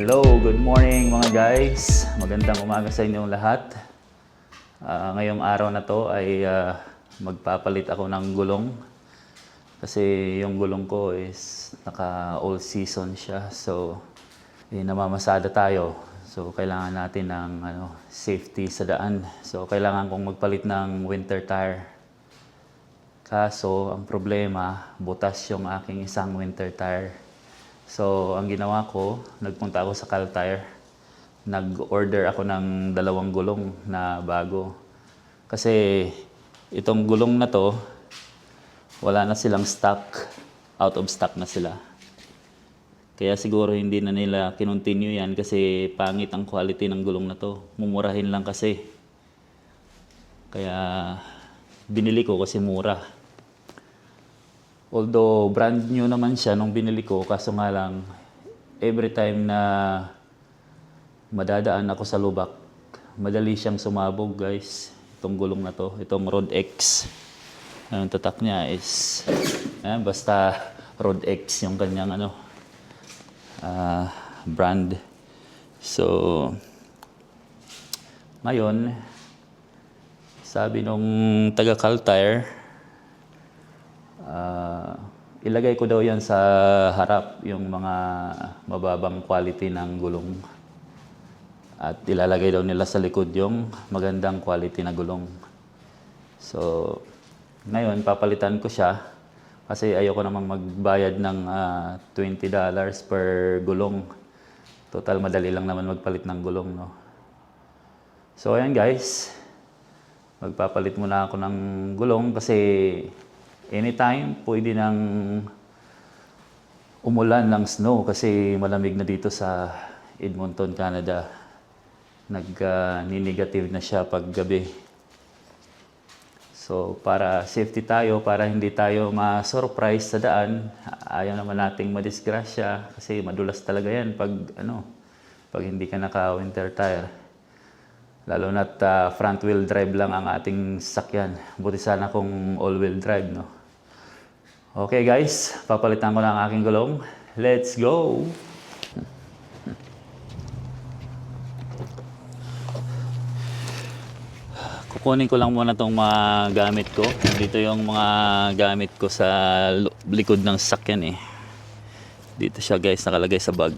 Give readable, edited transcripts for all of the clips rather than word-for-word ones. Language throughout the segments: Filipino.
Hello, good morning mga guys. Magandang umaga sa inyong lahat. Ngayong araw na to ay magpapalit ako ng gulong. Kasi yung gulong ko is naka all season siya. So, namamasada tayo. So, kailangan natin ng safety sa daan. So, kailangan kong magpalit ng winter tire. Kaso, ang problema, butas yung aking isang winter tire. So, ang ginawa ko, nagpunta ako sa Cal Tire. Nag-order ako ng 2 gulong na bago. Kasi itong gulong na to, wala na silang stock. Out of stock na sila. Kaya siguro hindi na nila kinontinue yan kasi pangit ang quality ng gulong na to. Mumurahin lang kasi. Kaya binili ko kasi mura. Although brand new naman siya nung binili ko, kaso nga lang every time na madadaan ako sa lubak, madali siyang sumabog guys. Itong gulong na to, itong Rod X. Ang tatak niya is basta Rod X yung kanyang brand. So ngayon, sabi nung taga Cal Tire, ilagay ko daw yan sa harap yung mga mababang quality ng gulong. At ilalagay daw nila sa likod yung magandang quality na gulong. So, ngayon papalitan ko siya kasi ayoko namang magbayad ng $20 per gulong. Total madali lang naman magpalit ng gulong, no? So, ayan guys. Magpapalit muna ako ng gulong kasi anytime pwede nang umulan ng snow kasi malamig na dito sa Edmonton, Canada. Nag-negative na siya pag gabi. So para safety tayo, para hindi tayo ma-surprise sa daan, ayaw naman nating madisgrasya kasi madulas talaga yan pag hindi ka naka-winter tire. Lalo na't front wheel drive lang ang ating sasakyan. Buti sana kung all wheel drive, no? Okay guys, papalitan ko na ang aking gulong. Let's go! Kukunin ko lang muna itong mga gamit ko. Dito yung mga gamit ko sa likod ng sasakyan eh. Dito siya guys, nakalagay sa bag.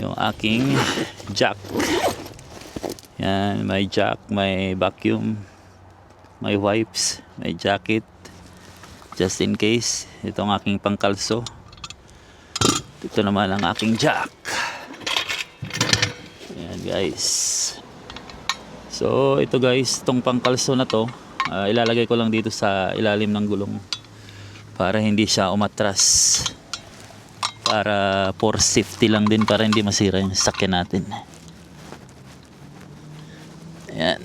Yung aking jack. Yan, may jack, may vacuum, may wipes, may jacket. Just in case, itong aking pangkalso. Ito naman ang aking jack. Ayan guys. So ito guys, itong pangkalso na to, ilalagay ko lang dito sa ilalim ng gulong para hindi siya umatras. Para for safety lang din, para hindi masira yung sasakyan natin. Ayan.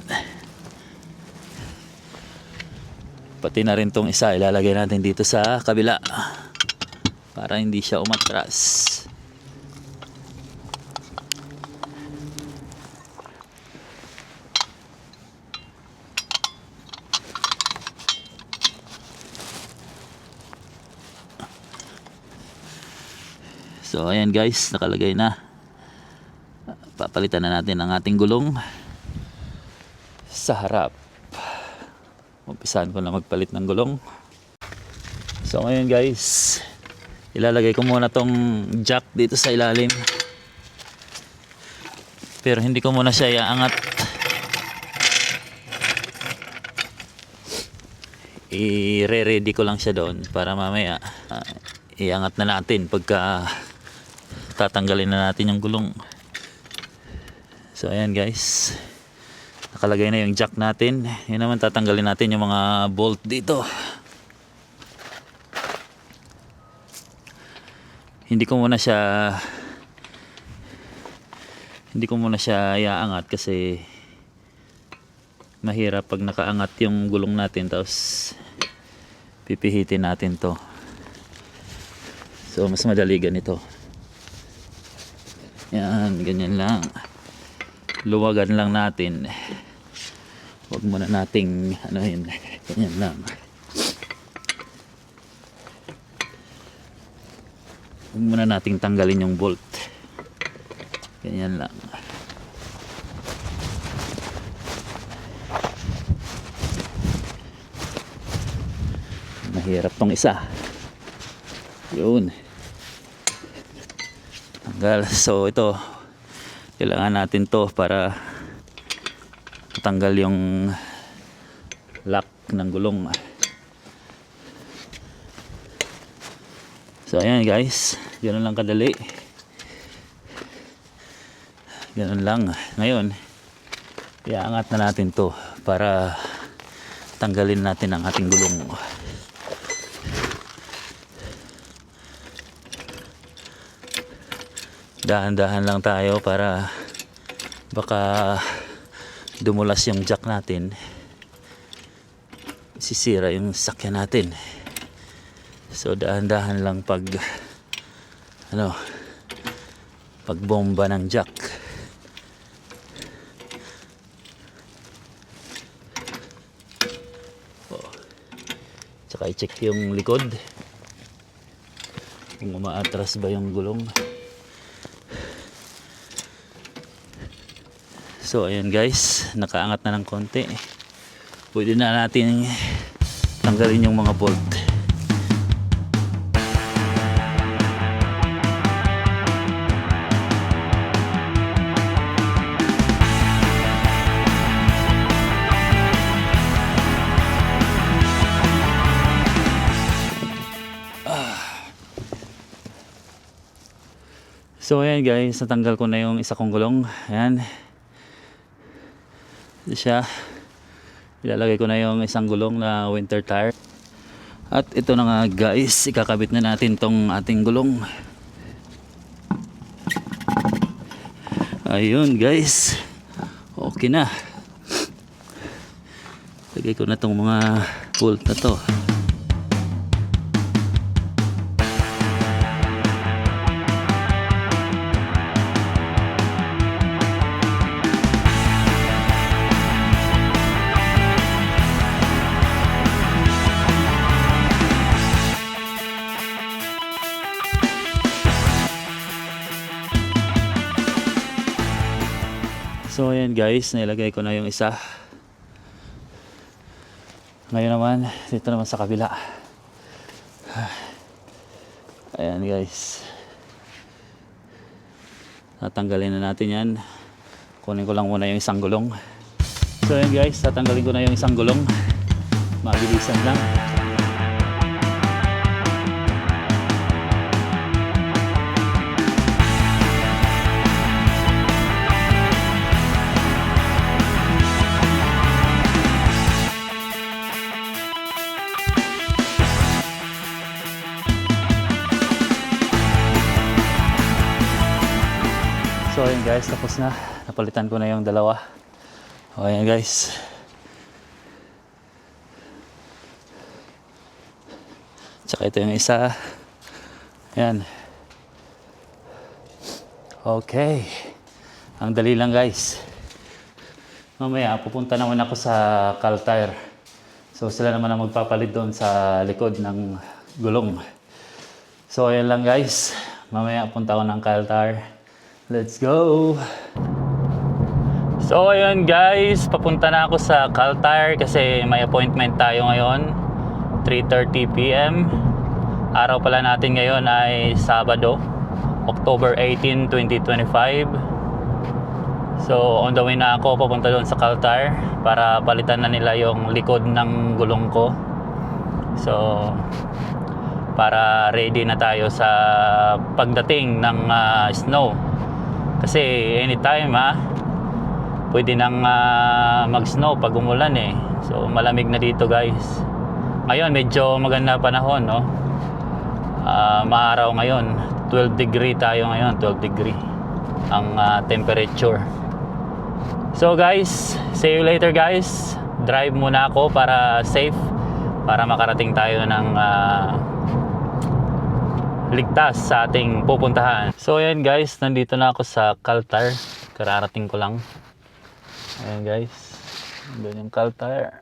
Pati na rin tong isa, ilalagay natin dito sa kabila para hindi siya umatras. So ayan guys, nakalagay na. Papalitan na natin ang ating gulong sa harap. Umpisahan ko na magpalit ng gulong. So ngayon guys, ilalagay ko muna tong jack dito sa ilalim. Pero hindi ko muna siya iaangat. I-ready ko lang siya doon para mamaya iangat na natin pagka tatanggalin na natin yung gulong. So ayan guys, nakalagay na yung jack natin. Yun naman, tatanggalin natin yung mga bolt dito. Hindi ko muna siya iaangat kasi mahirap pag nakaangat yung gulong natin tapos pipihitin natin to. So mas madali ganito. Yan, ganyan lang. Luwagan lang natin. Huwag muna nating ganyan lang. Huwag muna nating tanggalin yung bolt. Ganyan lang. Mahirap tong isa. Yun. Tanggal. So ito, kailangan natin to para matanggal yung lock ng gulong. So ayan guys, ganoon lang kadali. Ganoon lang. Ngayon, iaangat na natin to para tanggalin natin ang ating gulong. Dahan-dahan lang tayo para baka dumulas yung jack natin, sisira yung sakyan natin. So dahan-dahan lang pag pagbomba ng jack. Tsaka i-check yung likod kung umaatras ba yung gulong. So ayan guys, nakaangat na ng konti. Pwede na natin tanggalin yung mga bolt. So ayan guys, natanggal ko na yung isa kong gulong. Ayan. Ito siya. Ilalagay ko na yung isang gulong na winter tire. At ito na nga guys, ikakabit na natin tong ating gulong. Ayun guys. Okay na. Lagay ko na tong mga bolt na to. So ayan guys, nilagay ko na yung isa. Ngayon naman, dito naman sa kabila. Ayan guys. Tatanggalin na natin yan. Kunin ko lang muna yung isang gulong. So ayan guys, tatanggalin ko na yung isang gulong. Mabilisan lang. So ayan guys, tapos na. Napalitan ko na yung dalawa. O ayan guys. Tsaka ito yung isa. Ayan. Okay. Ang dali lang guys. Mamaya pupunta naman ako sa Caltire. So sila naman ang magpapalit doon sa likod ng gulong. So ayan lang guys. Mamaya punta ako ng Caltire. Let's go! So ayun guys, papunta na ako sa Caltire kasi may appointment tayo ngayon, 3:30 PM. Araw pala natin ngayon ay Sabado, October 18, 2025. So on the way na ako papunta doon sa Caltire para palitan na nila yung likod ng gulong ko. So para ready na tayo sa pagdating ng snow. Kasi anytime pwede nang mag-snow pag umulan eh. So malamig na dito guys. Ngayon medyo maganda panahon, no? Maaraw ngayon. 12 degree tayo ngayon, 12 degree ang temperature. So guys, see you later guys. Drive muna ako para safe, para makarating tayo ng ligtas sa ating pupuntahan. So ayan guys, nandito na ako sa Caltire. Kararating ko lang. Ayan guys, doon yung Caltire.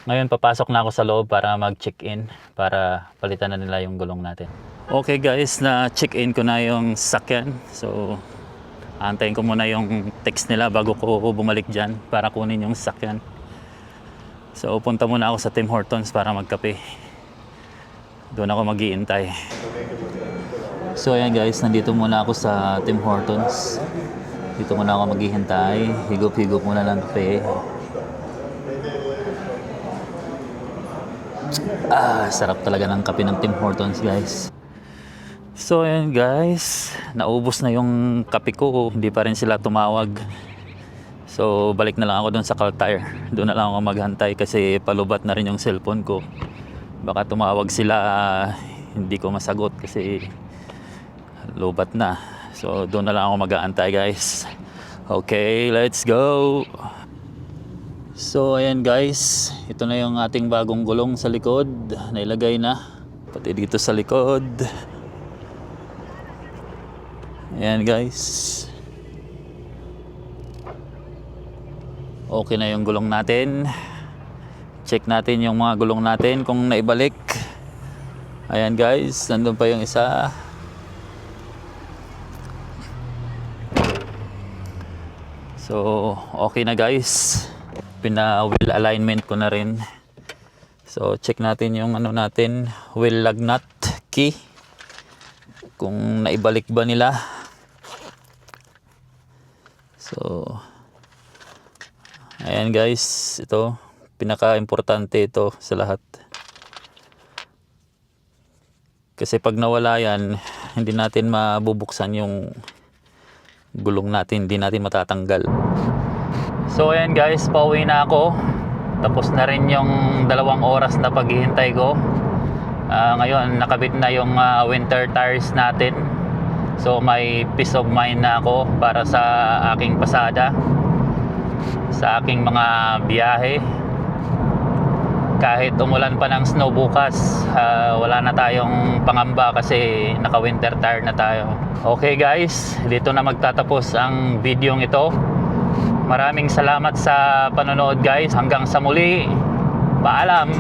Ngayon papasok na ako sa loob para mag-check-in para palitan na nila yung gulong natin. Okay guys, na check-in ko na yung sakyan. So antayin ko muna yung text nila bago ko bumalik dyan para kunin yung sakyan. So punta muna ako sa Tim Hortons para magkape. Doon ako mag-iintay. So ayan guys, nandito muna ako sa Tim Hortons. Dito muna ako maghihintay. Higop-higop muna ng kape. Sarap talaga ng kape ng Tim Hortons guys. So ayan guys, naubos na yung kape ko. Hindi pa rin sila tumawag. So balik na lang ako doon sa Caltire. Doon na lang ako maghantay kasi palubat na rin yung cellphone ko. Baka tumawag sila, hindi ko masagot kasi lubat na. So doon na lang ako mag-aantay guys. Okay, let's go. So ayan guys, ito na yung ating bagong gulong sa likod. Nailagay na, pati dito sa likod. Ayan guys. Okay na yung gulong natin. Check natin yung mga gulong natin kung naibalik. Ayan guys, nandun pa yung isa. So okay na guys. Pina-wheel alignment ko na rin. So check natin yung ano natin, wheel lug nut key. Kung naibalik ba nila. So ayan guys, ito pinaka-importante ito sa lahat. Kasi pag nawala yan, hindi natin mabubuksan yung gulong natin, hindi natin matatanggal. So ayan guys, pauwi na ako. Tapos na rin yung 2 oras na paghihintay ko. Ngayon nakabit na yung winter tires natin. So may peace of mind na ako para sa aking pasada, sa aking mga biyahe. Kahit umulan pa ng snow bukas, wala na tayong pangamba kasi naka winter tire na tayo. Okay guys, dito na magtatapos ang video ito. Maraming salamat sa panonood guys. Hanggang sa muli. Paalam.